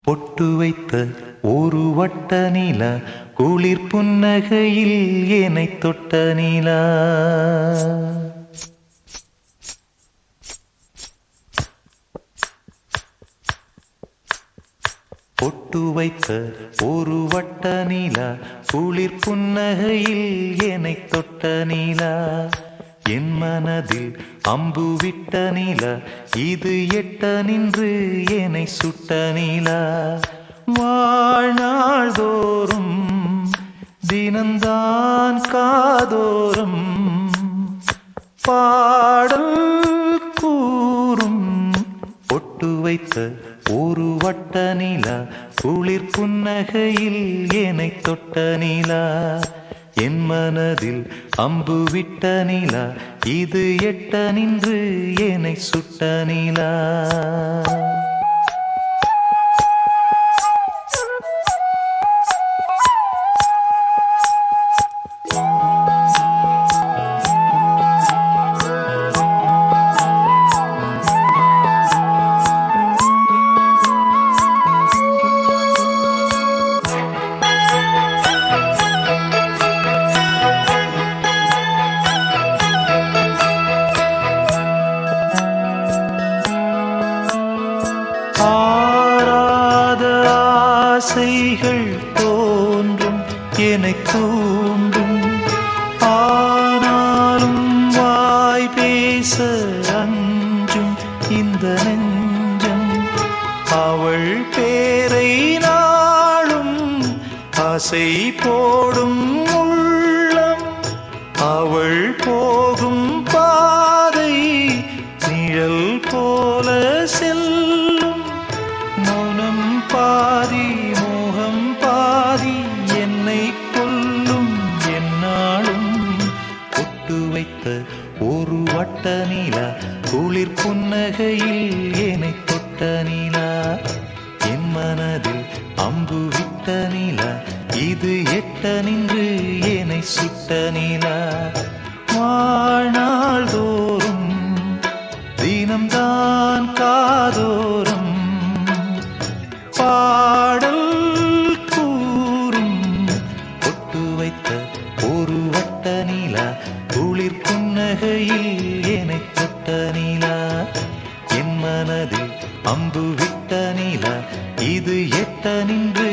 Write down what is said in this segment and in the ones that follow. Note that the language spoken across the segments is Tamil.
பொட்டு வைத்த ஒரு வட்ட நிலா குளிர் புன்னகையில் என்னை தொட்ட நிலா. பொட்டு வைத்த ஒரு வட்ட நிலா குளிர் புன்னகையில் என்னை தொட்ட நிலா. என் மனதில் அம்பு விட்ட நிலா இது எட்ட நின்று என்னை சுட்ட நிலா. வாழ்நாள் தோறும் தினந்தான் காதோறும் பாடல் கூறும். பொட்டு வைத்த ஒரு வட்ட நிலா குளிர் புன்னகையில் என்னை தொட்ட நிலா. என் மனதில் அம்பு விட்ட நிலா இது எட்ட நின்று என்னை சுட்ட நிலா. ஆராத ஆசைகள் தோன்றும் என்னை தூண்டும். ஆனாலும் வாய் பேச அஞ்சும் இந்த நெஞ்சம். அவள் பேரை நாளும் ஆசை போடும் உள்ளம். அவள் போகும் பாதை நிழல் போல செல்லும். மௌனம் பாதி மோகம் பாதி என்னை கொல்லும் என்னாலும். பொட்டு வைத்த ஒரு வட்ட நிலா குளிர் புன்னகையில் என்னை தொட்ட நிலா. என் மனதில் அம்பு விட்ட நிலா இது எட்ட நின்று என்னை சுட்ட நிலா. வாழ்நாள் தோறும் தினம்தான் காதோறும் பாடல் கூறும். பொட்டு வைத்த ஒரு வட்ட நிலா குளிர் புன்னகையில் என்னை தொட்ட நிலா. என் மனதில் அம்பு விட்ட நிலா இது எட்ட நின்று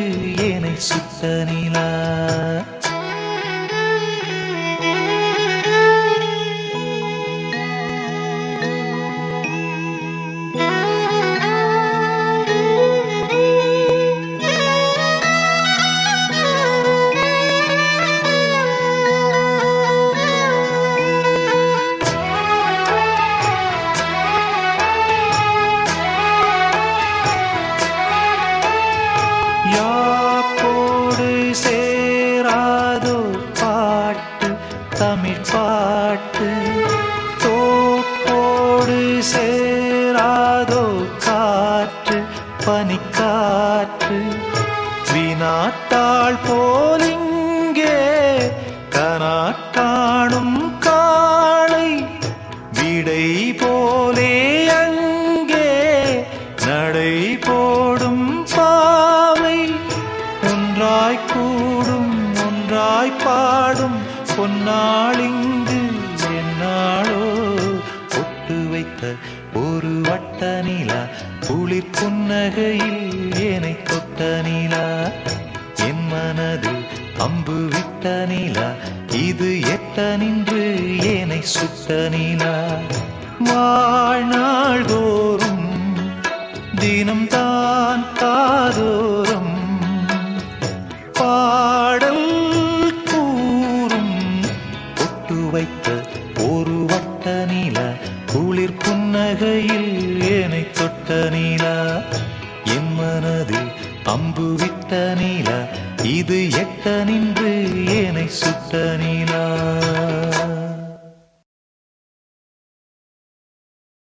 என்னை சுட்ட நிலா. யாக்கோடு சேராதோ பாட்டு தமிழ் பாட்டு. தோப்போடு சேராதோ காற்று பனிக்காற்று. வினாத்தாள் போலிங்கே கனாட்டாடும் காளை. விடை போலே அங்கே நடை போடும் பாவை. ஒன்றாய் கூடும் ஒன்றாய் பாடும் பொன்னாளிங்கு என்னாளோ. பொட்டு வைத்த ஒரு வட்ட நிலா குளிர் புன்னகையில் என்னை தொட்ட நிலா. என் மனதில் அம்பு விட்ட நிலா இது எட்ட நின்று என்னை சுட்ட நிலா. வாழ்நாள் தோறும் தினம்தான் காதோறும் பாடல் கூறும். பொட்டு வைத்த ஒரு வட்ட நிலா குளிர் புன்னகையில் என்னை தொட்ட நிலா. என் மனதில் அம்பு விட்ட நிலா இது எட்ட நின்று என்னை சுட்ட நிலா.